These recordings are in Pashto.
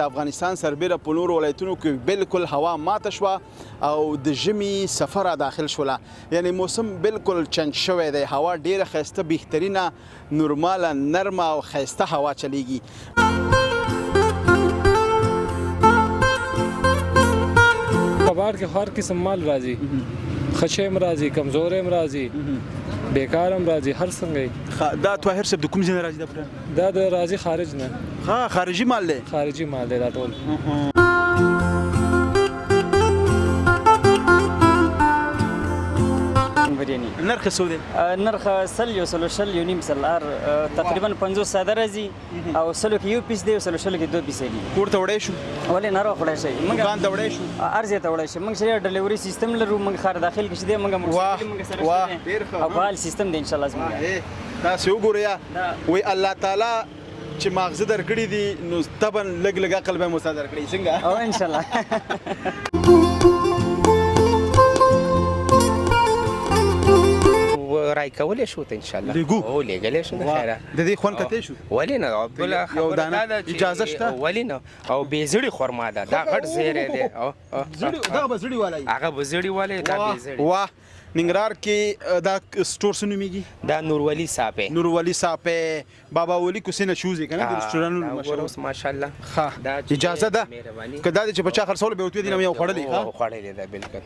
د افغانستان سربیره په نورو ولایتونو کې بالکل هوا ماته شوه او د ژمي سفر داخل شوله، یعنی موسم بالکل چنج شوی دی، هوا ډیره ښایسته بهترینه نورماله نرمه او ښایسته هوا چلیږي. کباړ کې هر قسم مال راځي، خچې هم راځي، کمزورې هم راځي، بیکار هم راځي، هر څنګه. دا طاهر صاحب د کوم ځای نه راځي؟ دا د راځي خارج نه. خارجي مال دی؟ خارجي مال دی دا ټول. نرخ څو دی؟ نرخ 100 یو سلو شل یو نیم سل تقریبا 50 ساده راځي او سلو کې یو پیس دی او سلو شل کې 2 پیسې دي. کور ته وړی شو؟ ولې نه راوړی شي؟ موږ دکان ته وړی شو؟ ارزه ته وړی شي. موږ سره ډیلیوري سیستم لرو، موږ خار داخل کې شته، موږ سره او فعال سیستم دی ان شاء الله. زموږ تاسو وګورئ وای الله تعالی چې ماغزه درکړي دي نو طبعا لګ لګ عقل به مو درکړي څنګه او ان شاء الله. رای کولای شو ته ان شاء الله. لګو او لګلې شو د خیره د دې خوان کته شو ولې نه عبدالله یو دانه اجازه شته ولې نه او به زړی خرما ده دا غټ زیره ده او زړی دا به زړی والای هغه به زړی والای دا به زړی. واه ننګرهار کې دا سټور څه نومیږي؟ دا نورولي صاحب نورولي صاحب بابا ولی کوسینه شوزي کنه د رستورانونو ماشاءالله. دا اجازه ده که دا چې بچا خرڅول به وتوی دي نو یو خړلې خړلې ده بالکل.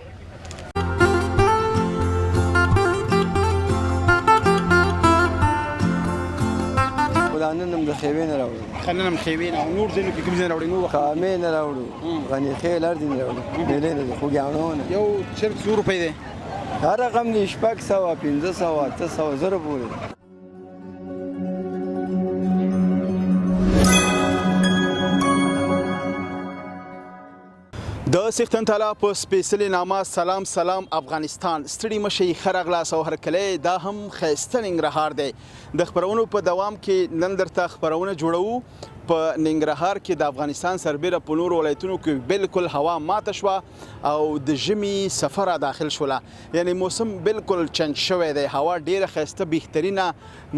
نن هم د خیوې نه راوړو، نن هم خیوې نه او نور ځینو کې کوم ځای راوړي؟ نور خامې نه راوړو، غني خیل هر دین راوړو، میلې نه خوږیاڼو نه. یو چرګ څو روپۍ دی؟ هر رقم دی 600 500 800 زره پورې. د سیختن تعالی په سپیشلی نامه سلام افغانستان ستړي مشي خرغلاس او هرکلی دا هم ښایسته ننګرهار دی. د خبرونو په دوام کې نن درته خبرونه جوړوو. په ننګرهار کې د افغانستان سربیره په نورو ولایتونو کې بالکل هوا ماته شوه او د ژمي سفر داخل شوله، یعنی موسم بالکل چنج شوی دی، هوا ډیره ښایسته بهترینه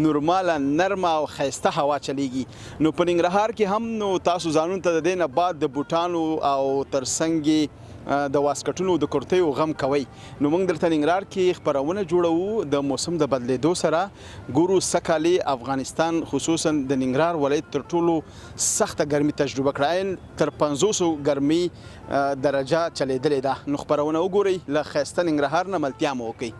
نورماله نرمه او ښایسته هوا چلیږي. نو په ننګرهار کې هم نو تاسو ځانونو ته د دې نه بعد د بوټانو او ترڅنګ د واسکټونو د کرتیو غم کوي. نو موږ درته ننګرهار کې خبرونه جوړوو د موسم د بدلیدو سره. ګورو سکالي افغانستان خصوصا د ننګرهار ولایت تر ټولو سخته ګرمي تجربه کړه، تر 500 ګرمي درجه چلیدلې ده. نو خبرونه وګورئ له ښایسته ننګرهار نه ملتیا مو وکړئ.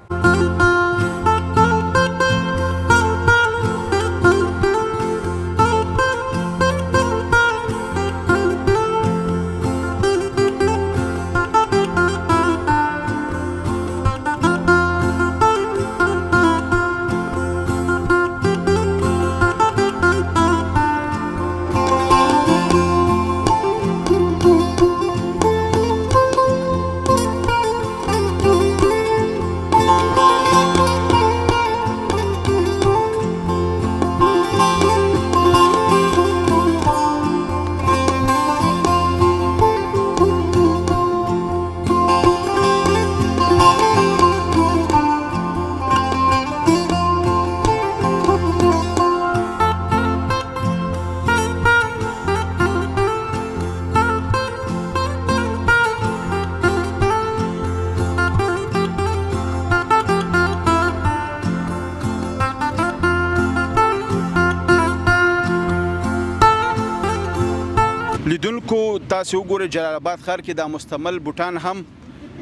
لیدونکو تاسو وګورئ جلال آباد ښار کې دا مستعمل بوټان هم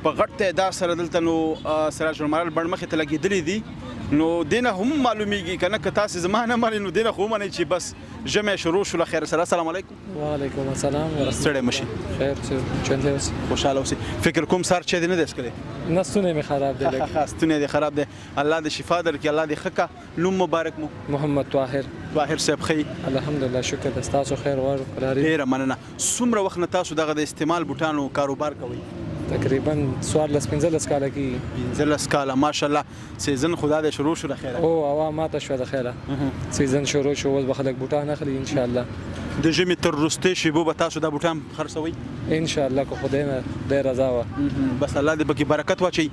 په غټ تعداد سره دلته نو سراج المنال بڼ مخې ته لګېدلي دي. نو دینه هم معلومیږي کنه که تاسو زما نه منئ نو دینه خو منئ چې بس ژمی شروع شو. له خیر سره السلام علیکم. وعلیکم السلام ستړی مشي خیر چنده اوسې خوشحاله اوسئ. فکر کوم سهار چای دی نه دی څښلی؟ نه ستونی مې خراب دی لږ. ستونی دی خراب دی، الله دې شفا درکړي، الله دې ښه کړه. نوم مبارک مو؟ محمد طاهر. طاهر صاحب ښه یې؟ الحمدلله شکر د ستاسو خیر غواړو. ډېره مننه. څومره وخت نه تاسو دغه د استعمال بوټانو کاروبار کوئ؟ تقریبا 14-15 کاله کېږي. 15 کاله ماشاءالله. سیزن خدا دې شروع شو د خیره؟ او هوا ماته شوه د خیره، سیزن شروع شو، اوس به خلک بوټان اخلي ان شاء الله. د ژمي تر وروستۍ شېبو به تاسو دا بوټان خرڅوئ؟ ان شاء الله که خدای نه خدای رضا وه بس الله دې پکې برکت واچوي.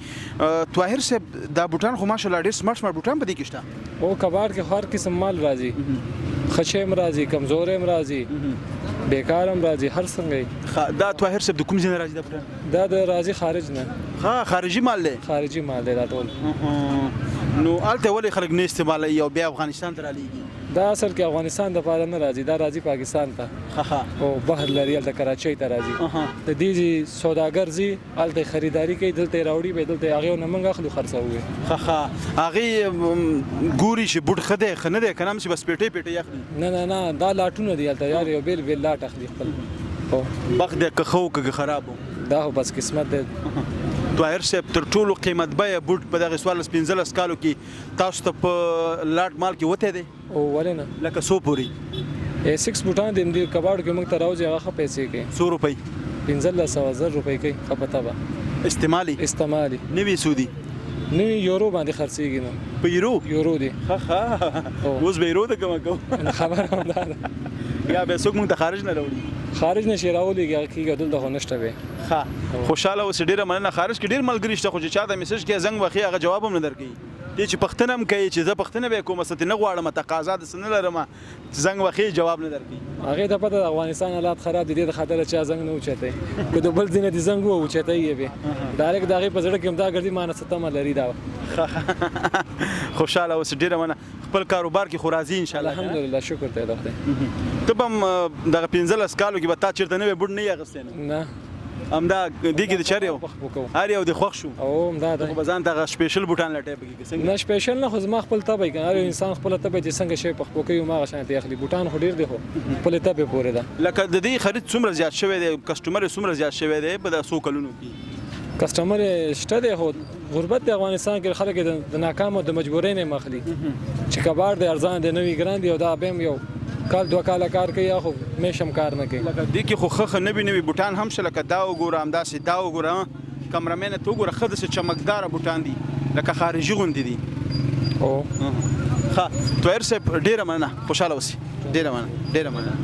طاهر صاحب دا بوټان خو ماشاءالله ډېر سمارټ بوټان په دې کې شته. او کباړ کې هر قسم مال راځي، خچې هم راځي، کمزورې هم راځي، بیکار هم راځي هر څنګه دا طاهر صاحب د کوم ځای نه راځي دا پلان دا د راځي خارج نه ها خارجي مال دی خارجي مال دی دا ټول نو هلته ولې خلک نه استعمالوي او بیا افغانستان ته رالیږي دا اصل کې افغانستان د پاره نه راځي دا راځي پاکستان ته ښه او بهر لري هلته کراچۍ ته راځي د دې سوداګر ځي هلته خریداري کوي دلته راوړي به دلته هغې نه موږ اخلو خرڅوو ښه هغې ګوري چې بوټ ښه دی ښه نه دی که نه هم چې بس پیټۍ پیټۍ اخلي نه دا لاټونه دي هلته یار یو بیل بیل لاټ اخلي خپل هو بخت دی که ښه و که خراب و دا خو بس قسمت دی طاهر صاحب تر ټولو قیمت بیه بوټ په دغه 14-15 کالو کې تاسو ته په لاټ مال کې وتی دی او ولې نه لکه څو پورې 6 بوټان دي د کباړو کې موږ ته راوځي هغه ښه پیسې کوي 100 روپۍ 15,000 روپۍ کوي ښه پته به استعمالي نوي سودي نوي یورو باندې خرڅېږي نو په یورو دی ښه اوس به یورو ته کومه کوو خبره هم دا ده یا به څوک موږ ته خارج نه راوړي خارج نه شي راولېږي هغه کېږي دلته خو نشته وی ښه خوشحاله اوسې ډېره مننه خارج کې ډېر ملګري شته خو چې چا ته میسج کوي زنګ وخي هغه جواب هم نه درکوي دې چې پښتنه هم کوي چې زه پښتنه به کوم څه نه غواړم تقاضا داسې نه لرم زنګ وخي جواب نه درکوي هغې ته پته د افغانستان حالات خراب دي دې د خاطره چا زنګ نه اوچتی که د بل ځای نه دې زنګ واوچتی یې به ډایرکټ د هغې په زړه کې هم دا ګرځي ما نه څه تمه لري دا خوشحاله اوسې ډېره مننه خپل کاروبار کې خو راځي انشاءالله الحمدلله شکر ته د خدای ته به هم دغه 15 کالو کې به تا چېرته نوی بوټ نه یې اخیستی نه همدا دې کې د چر یو هر یو دې خوښ شو او همدا ده خو به ځان ته هغه سپیشل بوټان لټوې پکې که څنګه نه سپیشل نه خو زما خپل طبع که هر انسان خپله طبع چې څنګه شی پخپو کوي هماغه شانتې اخلي بوټان خو ډېر دی خو خپلې طبع پورې ده لکه د دې خرید څومره زیات شوی دی کسټمر یې څومره زیات شوی دی په دغه څو کلونو کې کسټمر یې شته دی خو غربت د افغانستان کې خلک د ناکامو د مجبورۍ نه مخلي چې کباړ دی ارزان دی نوي ګران دی او دا به هم یو کال 2 کاله کار کوي خو میشم کار نه کوي لکه دې کې خو ښه نوي بوټان هم شته لکه دا وګوره همداسې دا وګوره کمرمین ته وګوره ښه داسې چمکداره بوټان دي لکه خارجي غوندې دي او ښه طاهر صاحب ډېره مننه خوشحاله اوسې ډېره مننه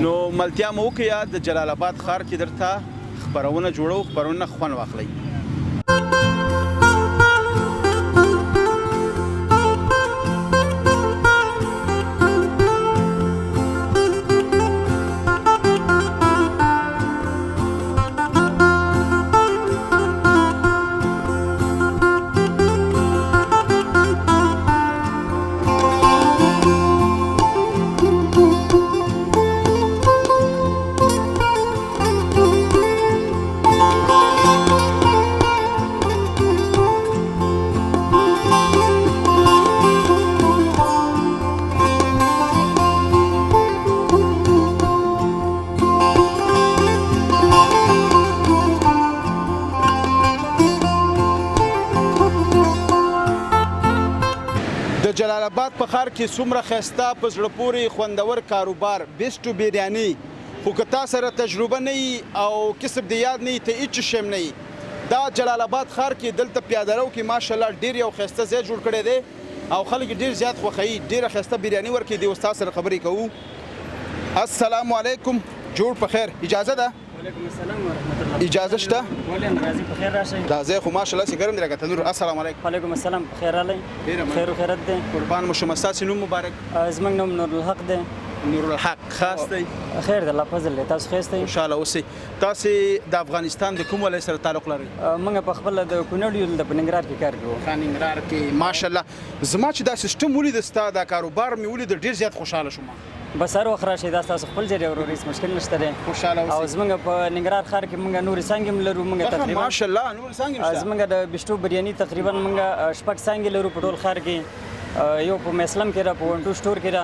نو ملتیا مو وکړه د جلال آباد ښار کې درته خپرونه جوړو خپرونه خوند واخلئ جلال آباد په ښار کې څومره ښایسته په زړه پورې خوندور کاروبار بیسټو بریاني خو که تا سره تجربه نه وي او کسب د یاد نه وي ته هېڅ شی نه وي دا جلال آباد ښار کې دلته پیاده رو کې ماشاءالله ډېر یو ښایسته ځای جوړ کړی دی او خلک ډېر زیات خوښوي ډېره ښایسته بریاني ورکوي دی استاد سره خبرې کوو السلام علیکم جوړ په خیر اجازه ده وعلیکم السلام ورحمۃ اللہ اجازه شته ولې راځي په خیر راشئ دا ځای خو ماشاءالله چې ګرم دی لکه تنور السلام علیکم وعلیکم السلام په خیر راغلی خیر و خیرت دی قربان مو شم ستاسو نوم مبارک زموږ نوم نور الحق دی نور الحق خاص دی خیر د الله فضل دی تاسو ښایسته یئ خوشحاله اوسئ تاسې د افغانستان د کوم ولایت سره تعلق لرئ موږ په خپله د کونړ یو د په ننګرهار کې کار کوو ننګرهار کې ماشاءالله زما چې دا سیستم ولید ستا دا کاروبار مې ولید ډېر زیات خوشحاله شوم بس هر وخت راشئ دا ستاسو خپل ځای دی ورور هېڅ مشکل نشته دی خوشحاله اوسئ او زموږ په ننګرهار ښار کې موږ نورې څانګې هم لرو موږ تقریبا ماشاءالله نورې څانګې هم شته زموږ د بیسټو بریاني تقریبا موږ 6 څانګې لرو په ټول ښار کې یو په میسلم کې را په ونټو سټور کې را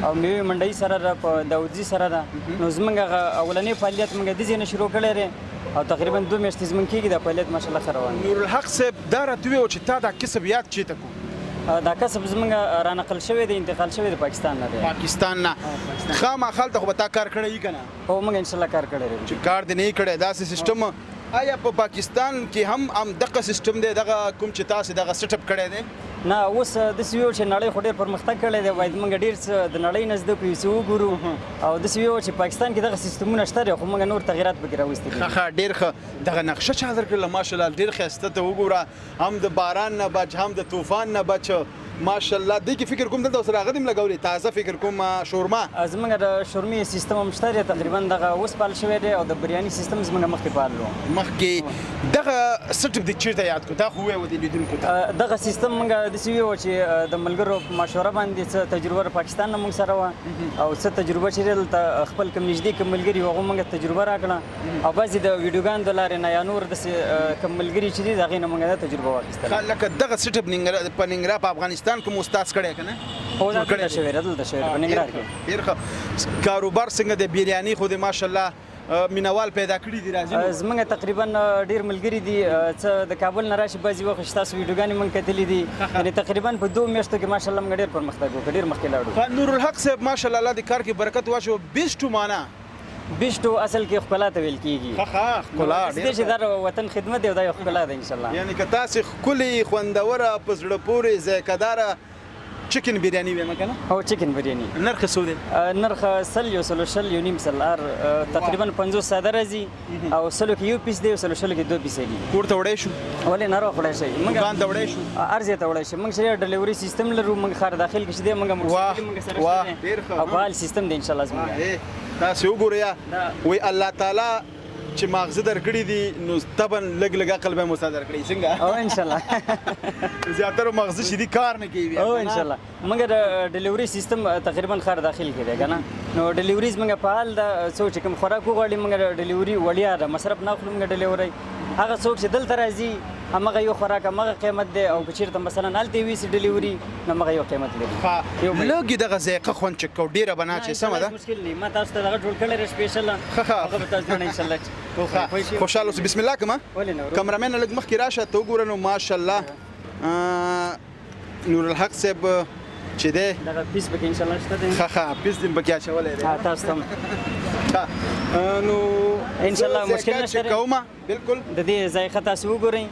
او میوې منډۍ سره را په داودزي سره را نو زموږ اولنی فعالیت موږ د دې نه شروع کړی دی او تقریبا 2 میاشتې زموږ کېږي دا فعالیت ماشاءالله ښه روان دی نور الحق صاحب دا راته ووایه چې تا دا کسب یاد چېرته کو دا کسب زموږ رانقل شوی دی انتقال شوی دی پاکستان نه دی پاکستان نه خامخا هلته خو به تا کار کړی وي که نه هو موږ انشاءالله کار کړی دی چې کار دې نه یې کړی داسې سیستم آیا په پاکستان کې هم دغه سیستم دی دغه کوم چې تاسې دغه سیټ اپ کړی دی نه اوس داسې ویو چې نړۍ خو ډېر پرمختګ کړی دی باید موږ ډېر څه د نړۍ نه زده کړو چې وګورو او داسې ویو چې پاکستان کې دغه سیستمونه شته دي خو موږ نور تغیرات پکې راوستي دي ښه ډېر ښه دغه نقشه چا درکړله ماشاءالله ډېر ښایسته ته وګوره هم د باران نه بچ هم د طوفان نه بچ ماشاءالله دې کې فکر کوم دلته سره غدم لګولې تازه فکر کوم شورما زمونږ د شورمې سیستم هم شته دی تقریبا دغه اوس پال شوی دی او د بریاني سیستم زمونږ مخکې پال و مخکې دغه سټپ د چیرته یاد کو دا خو وې ودی لیدونکو ته دغه سیستم موږ د سوي و چې د ملګرو په مشوره باندې څه تجربه پاکستان نه موږ سره و او څه تجربه چې دلته خپل کوم نږدې کوم ملګري هغه موږ تجربه راکړه او بعضې د ویډیوګانو د لارې نه یا نور داسې کوم ملګري چې دي د هغې نه موږ دا تجربه واخیستله لکه دغه سټپ په ننګرهار په افغانستان کې مو استاد کړی که نه هو دا دلته شوی دی دلته شوی دی په ننګرهار کې ډېر ښه کاروبار څنګه د بریاني خو د ماشاءالله مینوال پیدا کړي دي راځي زمونږ تقریبا ډېر ملګري دي څه د کابل نه راشي بعضې وخت چې تاسو ویډیوګانې موږ کتلي دي یعنې تقریبا په 2 میاشتو کې ماشاءالله موږ ډېر پرمختګ وکړو ډېر مخکې لاړو نورالحق صاحب ماشاءالله الله د کار کې برکت واچو بیسټو معنا بیسټو اصل کې ښکلا ته ویل کېږي ښه ښکلا دې چې دا وطن خدمت دی او دا یو ښکلا ده انشاءالله یعنې که تاسې ښکلې خوندوره په زړه پورې ذایقهداره چکن بریاني ویمه که نه او چکن بریاني نرخ څو دی نرخ 100 یو سلو شل یو نیم سل تقریبا 50 ساده راځي او سلو کې یو پیس دی او سلو شل کې 2 پیسې دي کور ته وړی شو ولې نه راوړی شي موږ دکان ته وړی شو ارزه ته وړی شي موږ سره ډیلیوري سیستم لرو موږ خار داخل کې شته موږ سره شته او فعال سیستم دی ان شاء الله زموږ تاسو وګورئ وای الله تعالی چې ماغزه درکړي دي نو طبعا لګ لګ عقل به مصادر کړی څنګه او ان شاء الله زیاتره ماغزه شدي کار نه کوي او ان شاء الله موږ ډیلیوري سیستم تقریبا خار داخل کې دی کنه نو ډیلیوریز موږ فعال دا څو چې کوم خوراک وغواړي موږ ډیلیوري وړیا ده مصرف نه اخلو موږ ډیلیوري هغه څوک چې دلته راځي همغه یو خوراک همغه قیمت دی او که چیرته مثلا هلته وي سي ډیلیوري نو همغه یو قیمت لري لږ دغه ذایقه خوند چک کو ډیره بنا چې سمه ده مشکل نه ما تاسو ته دغه جوړ کړی دی سپیشل هغه به تاسو نه ان شاء الله خوشاله اوسئ بسم الله کومه کمرمن لږ مخکې راشه ته وګوره نو ماشاءالله نورالحق صاحب چې دی دغه پیس پکې ان شاء الله شته دی ښه پیس دې پکې اچولی دی تاسو هم نو ان شاء الله مشکل نشته کومه بالکل د دې ذایقه تاسو وګورئ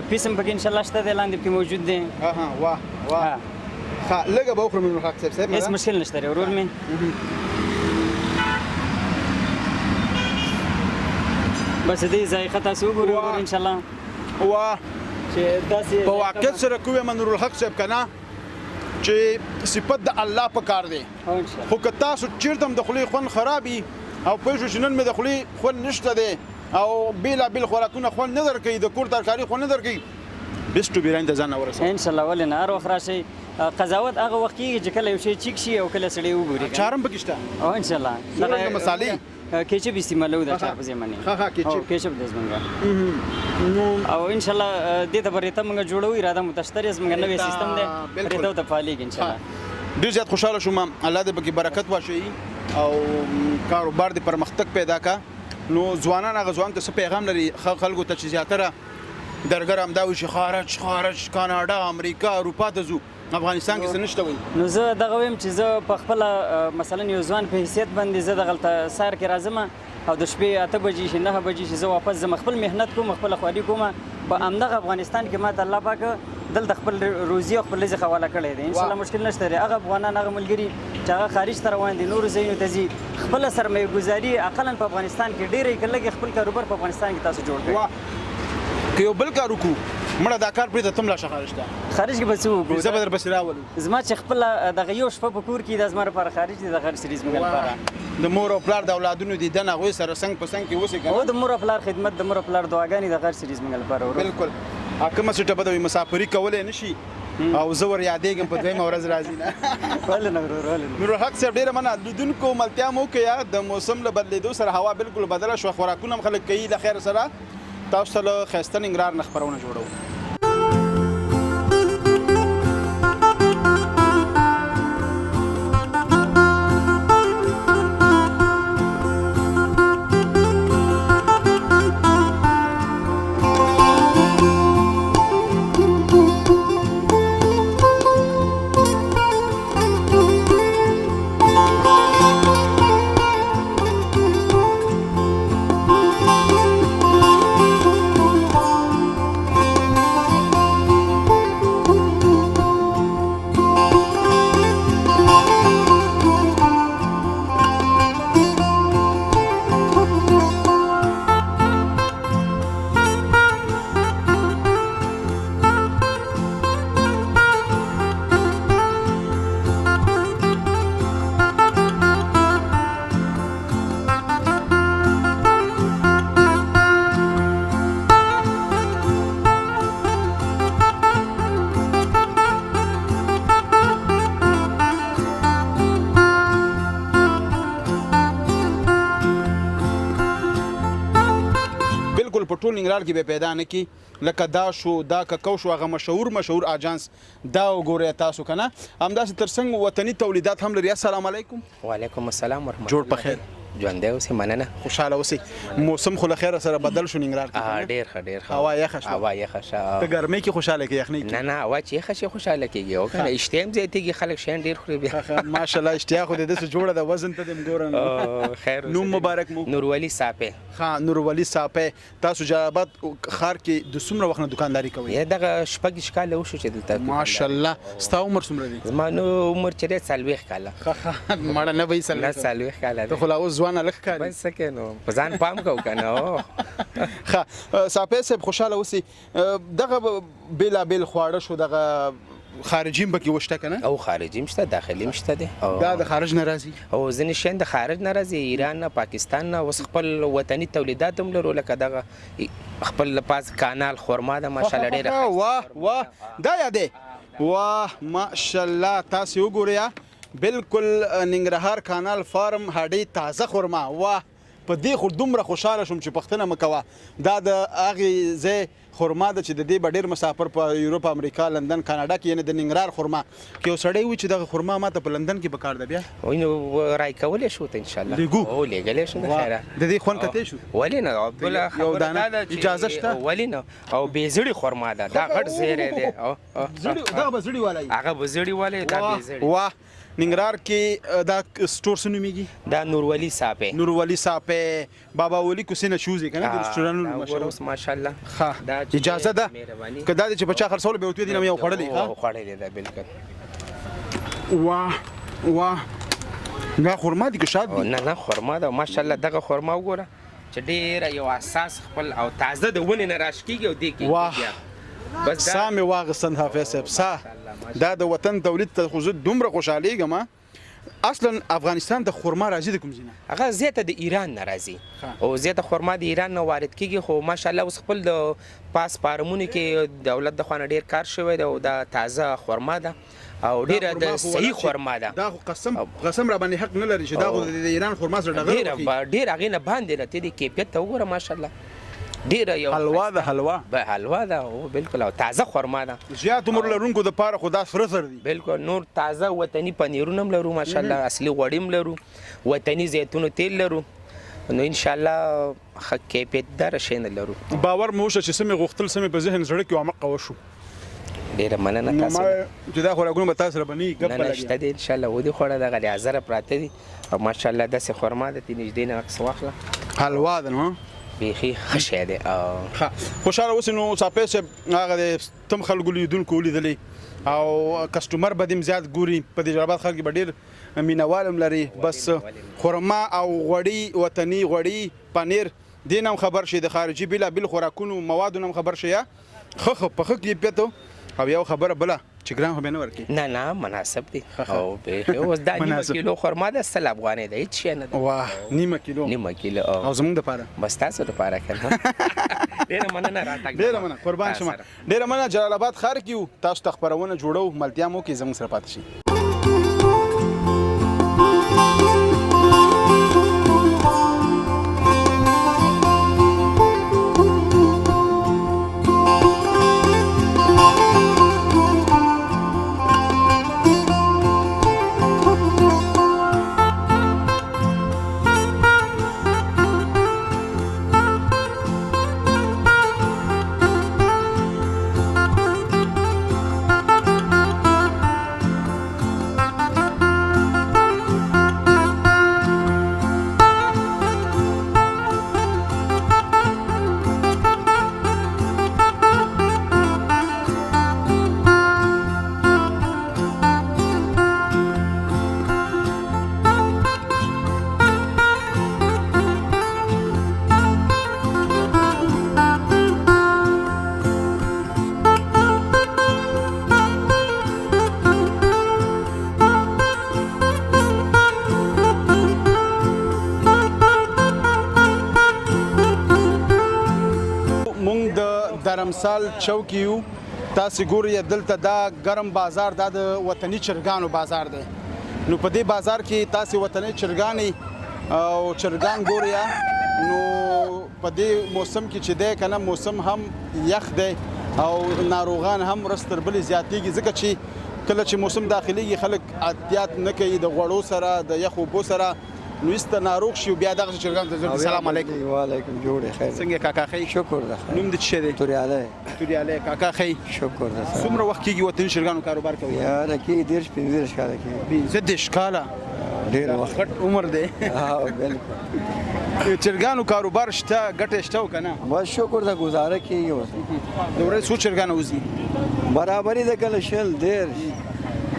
پیس هم پکې ان شاء الله شته دی لاندې پکې موجود دی واه ښه لږه به وخورم نورالحق صاحب هېڅ مشکل نشته دی ورور مې بس دې ذایقه تاسو وګورئ ورور ان شاء الله واه چې داسې په واقعیت سره کوم منورالحق صاحب کنه چې صفت د الله په کار دی خو که تاسو چیرته هم د خولې خوند خرابي او پوه شو چې نن مې د خولې خوند نشته دی او بېلابېل خوراکونه خوند نه درکوي د کور ترکاري خوند نه درکوي بیسټو بریاني ته ځان ورسوه ان شاء الله ولې نه هر وخت راشئ قضاوت هغه وخت کېږي چې کله یو شی چیک شي او کله سړی وګوري چارم پکې شته او ان شاء الله څنګه مسالې کېچپ استعمالوو د چار په ځای باندې کېچپ دی زمونږ او ان شاء الله دې ته به ریته موږ جوړوو اراده مو ته شته دی زموږ نوی سیستم دی ریته ورته فعالېږي ان شاء الله ډېر زیات خوشحاله شوم الله دې پکې برکت واچوي او کاروبار دې پرمختګ پیدا کا نو ځوانان هغه ځوان ته څه پیغام لري خلکو ته چې زیاتره درګر همدا وي چې خارج کاناډا امریکا اروپا ته ځو افغانستان کې څه نشته وایي نو زه دغه وایم چې زه په خپله مثلا یو ځوان په حیثیت باندې زه دغلته سهار کې راځم او د شپې 8 بجې شي 9 بجې شي زه واپس ځم خپل مهنت کوم خپل خواري کوم په همدغه افغانستان کې ماته الله پاک دلته خپل روزي او خپل رزق حواله کړی دی ان شاء الله مشکل نشته دی هغه افغانان هغه ملګري چې هغه خارج ته روان دي نورو ځایونو ته ځي خپله سرمایه ګزاري اقلا په افغانستان کې ډېرې که لږې خپل کاروبار په افغانستان کې تاسو جوړ کړئ که یو بل کار وکړو مړه دا کار پرېږده ته هم لاشه خارج ته خارج کې به څه وکړو زه به در پسې راولم زما چې خپله دغه یو شپه په کور کې دا زما لپاره خارج دی د غیر سري زموږ لپاره د مور او پلار د اولادونو دیدن هغوی سره څنګ په څنګ کې اوسې که او د مور او پلار خدمت د مور او پلار دعاګانې د غیر سري زموږ لپاره بالکل کومه سټه به د مسافري کولی نه شي او زه ور یادېږم په دویمه ورځ راځي نه ولې نه ورور ولې نه نورالحق صاحب ډېره مننه لیدونکو ملتیا مو وکړه د موسم له بدلېدو سره هوا بالکل بدله شوه خوراکونه هم خلک کوي له خیر سره تاسو ته له ښایسته ننګرهار نه خپرونه جوړوو په ټول ننګرهار کې به پیدا نه کی لکه دا شو دا ککو شو هغه مشهور اجانس دا وګورئ تاسو کنه همداسې ترڅنګ وطني تولیدات هم لري. السلام علیکم. وعلیکم السلام ورحمت جوړ په خیر ژوندی اوسې مننه خوشاله اوسئ. موسم خو له خیره سره بدل شو ننګرهار کې ډېر ښه ډېر ښه هوا یخه شوه هوا یخه شه په ګرمۍ کې خوشاله کې یخنۍ کې نه هوا چې یخه شي خوشحاله کېږي او کنه اشتها هم زیاتېږي خلک شیان ډېر خوري بیا ماشاءالله اشتیا خو دې داسې جوړه ده وزن ته دې هم ګورم خیر نوم مبارک مو نورولي صافی ها نورولي صافی تاسو جلال آباد ښار کې د څومره وخت نه دکانداري کوئ؟ دغه شپږ کاله وشو چې دلته ماشاءالله ستا عمر څومره دی؟ زما نو عمر چې دی 40 کاله مړه نه وایي نه 40 کاله ته خو لا اوس ځوانه لږ ښکاري بس څه کوې نو په ځان پام کوو که نه ښه صافی صاحب خوشحاله اوسئ. دغه بېلابېل خواړه شو دغه خارجي هم پکې وشته که نه؟ او خارجي هم شته داخلي هم شته دی دا د خارج نه راځي او ځینې شیان د خارج نه راځي ایران نه پاکستان نه اوس خپل وطني تولیدات هم لرو لکه دغه خپل پاس کانال خرما ده ماشاءالله ډېره واه واه دا یادې واه ماشاءالله تاسې وګورئ بالکل ننګرهار کانال فارم هډۍ تازه خرما واه په دې خو دومره خوشحاله شوم چې پښتنه مه کوه دا د هغې ځای خرما ده چې د دې به ډېر مسافر په یوروپ امریکا لندن کاناډا کې یعنې د ننګرهار خرما که یو سړی وي چې دغه خرما ماته په لندن کې پکار ده بیا نو رای کولی شو ته انشاءالله لیږو او لیږلی شو د خیره د دې خوند کتی شو ولې نه بله یو خبره دانه دا ده چې اجازه شته ولې نه او بېزړې خرما ده دا غټ زیری دی دغه به زړي والا هغه به زړې والی دا بېزړې واه ننګرهار کې دا سټور څه نومیږي؟ دا نورولي صافی نورولي صافی بابا ولی کوسې نه شوزي که نه د رسټورانونو مشهور اوس ماشاءالله ښه اجازه ده که دا دی چې په چا خرڅولو به ورته ویې دي نه مې یو خوړلی خوړلی ده بالکل واه واه دا خرما دي که شاد دي نه خرما ده ماشاءالله دغه خرما وګوره چې ډېره یو اساس خپل او تازه د ونې نه راشکېږي او دې کېږي واه سا مې واغستن حافظ صاحب سا دا د وطن تولید ته خو زه دومره خوشحالېږم اصلا افغانستان ته خرما راځي د کوم ځای نه؟ هغه زیاته د ایران نه راځي او زیاته خرما د ایران نه وارد کېږي خو ماشاءالله اوس خپل د پاس فارمونو کې دولت د خوا نه ډېر کار شوی دی او دا تازه خرما ده او ډېره د صحیح خرما ده دا خو قسم را باندې حق نه لري چې دا خو د ایران خرما سره ډغره ډېر هغې نه باندې ده ته د کیفیت ته وګوره ماشاءالله ډېره یو حلوا ده حلوا ده او بالکل او تازه خرما ده زیات عمر لرونکو دپاره خو دا سره سره دي بالکل نور تازه وطني پنیرونه هم لرو ماشاءالله اصلي غوړي هم لرو وطني زیتونو تیل لرو نو انشاءالله ښه کیفیتداره شیان لرو باور مې وشه چې څه مې غوښتل څه مې په ذهن زړه کې عمقه وشو ډېره مننه تاسو چې دا خوراکونه به تاسو سره به نه وي ګپ به نه شته دی انشاءالله ودې خوړه دغه لیازره پراته دي او ماشاءالله داسې خرما ده تی نږدې نه عکس واخله حلوا ده نو بیخي ښه شی دی خوشحاله اوسئ نو صافی صاحب هغه د تم خلکو لیدونکو ولیدلې او کسټمر به دې هم زیات ګوري په دې جلال آباد ښار کې به ډېر مینوال هم لري بس خرما او غوړي وطني غوړي پنیر دې نه هم خبر شي د خارجي بېلابېل خوراکونو موادو نه هم خبر شي یا ښه په ښه کیفیت او یو خبره بله چې ګران خو به نه ورکړي نه مناسب دی او بیخي اوس دا نیمه کیلو خرما ده 100 افغانۍ ده هېڅ شی نه ده واه نیمه کیلو او زموږ دپاره بس تاسو دپاره که نه ډېره مننه راتګ ډېره مننه قربان شمه ډېره مننه جلال آباد ښار کې یو تاسو ته خپرونه جوړو ملتیا مو کې زموږ سره پاتې شي درمسال چوک یو تاسو ګورئ دلته دا ګرم بازار دا د وطني چرګانو بازار دی نو په دې بازار کې تاسو وطني چرګانې او چرګان ګورئ نو په دې موسم کې چې دی کنه موسم هم یخ دی او ناروغان هم ورځ تر بلې زیاتېږي ځکه چې کله چې موسم داخليږي خلک احتیاط نه کوي د غوړو سره د یخ اوبو سره نو ایسته ناروغ شي بیا دغه چرګان ته السلام علیکم وعلیکم جوړ خیر څنګه کاکا خی شکر ده نوم دې څه دی توریاله کاکا خی شکر ده څومره وخت کېږي وطني چرګانو کاروبار کوي یاره کې ډېر 15 کاله کې 15 کاله ډېر وخت غټ عمر دی بالکل چرګانو کاروبار شته ګټه شته کنه بس شکر ده گزاره کیږي اوس د ورځې څو چرګان وځي برابرۍ د کله شل ډېر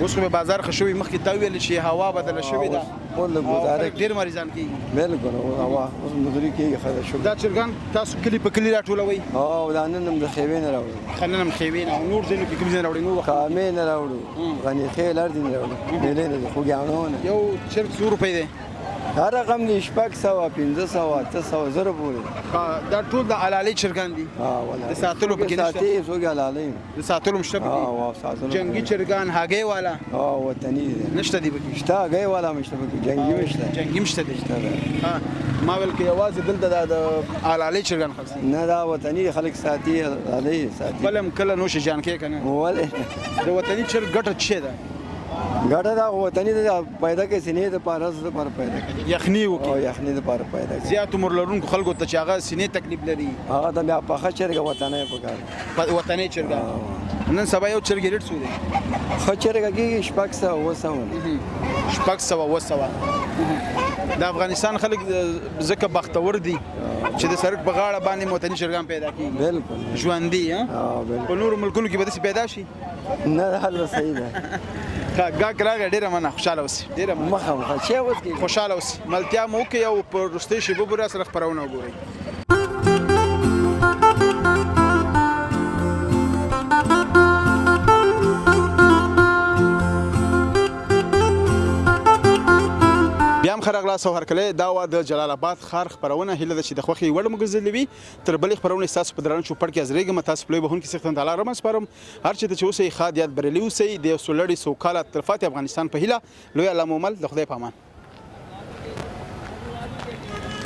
اوس خو بازار خشوي مخکې تا ویل چې هوا بدله شوې ده ول گزاره ډېر مریضان کېږي بالکل هوا اوس مدري کیږي خدا شکر دا چرګان تاسو کلی په کلی راټولوي او دا نن هم د خیوې نه راوړو خننم خیوین او نور ځینو کې کوم ځای راوړي نو خامې نه راوړو غني خیل اردین راوړو ملي نه خوګیانو یو چرګ 100 روپۍ دی هر رقم دی شپږ سوه 1500 800 زره پورې دا ټول د علالي چرګان دي والله د ساتلو پکې نشته ساتي څوک علالي د ساتلو مشته پکې ساتلو جنگي چرګان هاګي والا وطني دي نشته دي پکې شته هاګي والا مشته پکې جنگي مشته جنگي مشته دي ما ول کې आवाज دلته د علالي چرګان خاص نه دا وطني خلک ساتي علالي ساتي بلم کله نوش جان کې کنه ولې د وطني چرګ ګټه څه ده ګټه دا وطني د پیدا کې سینې د پارس د پر پیدا کې یخني وکي او یخني د پر پیدا کې زیات عمر لرونکو خلکو ته چې هغه سینې تکلیف لري هغه ته بیا په خچرګه وطني پکار وطني چرګان نن سبا یو چرګ ریټ سو دی خچرګه کې شپږ سوه 200 شپږ سوه 200 د افغانستان خلک ځکه بختور دي چې د سړک په غاړه باندې وطني چرګان پیدا کیږي بالکل ژوندي بالکل په نورو ملکونو کې به داسې پیدا شي نه حل صحیح ده ګاګ راغی ډیره منه خوشاله اوسئ ډیره مخه چې اوس کې خوشاله اوسئ ملتیا مو کې یو په رستې شی به سره خبرونه وګورئ بیا هم خرغلا سو هرکله دا و د جلال آباد خار خبرونه هله د چې د خوخي وړ مګزلوي تر بلې خبرونه تاسو په درن چوپړ کې ازریګم تاسو په بهون کې سختن تعالی رحم سپارم هر چې ته اوسې خادیات بریلی اوسې د سولړی سوکاله تلفات افغانستان په هله لوی علامه مل د خدای پامان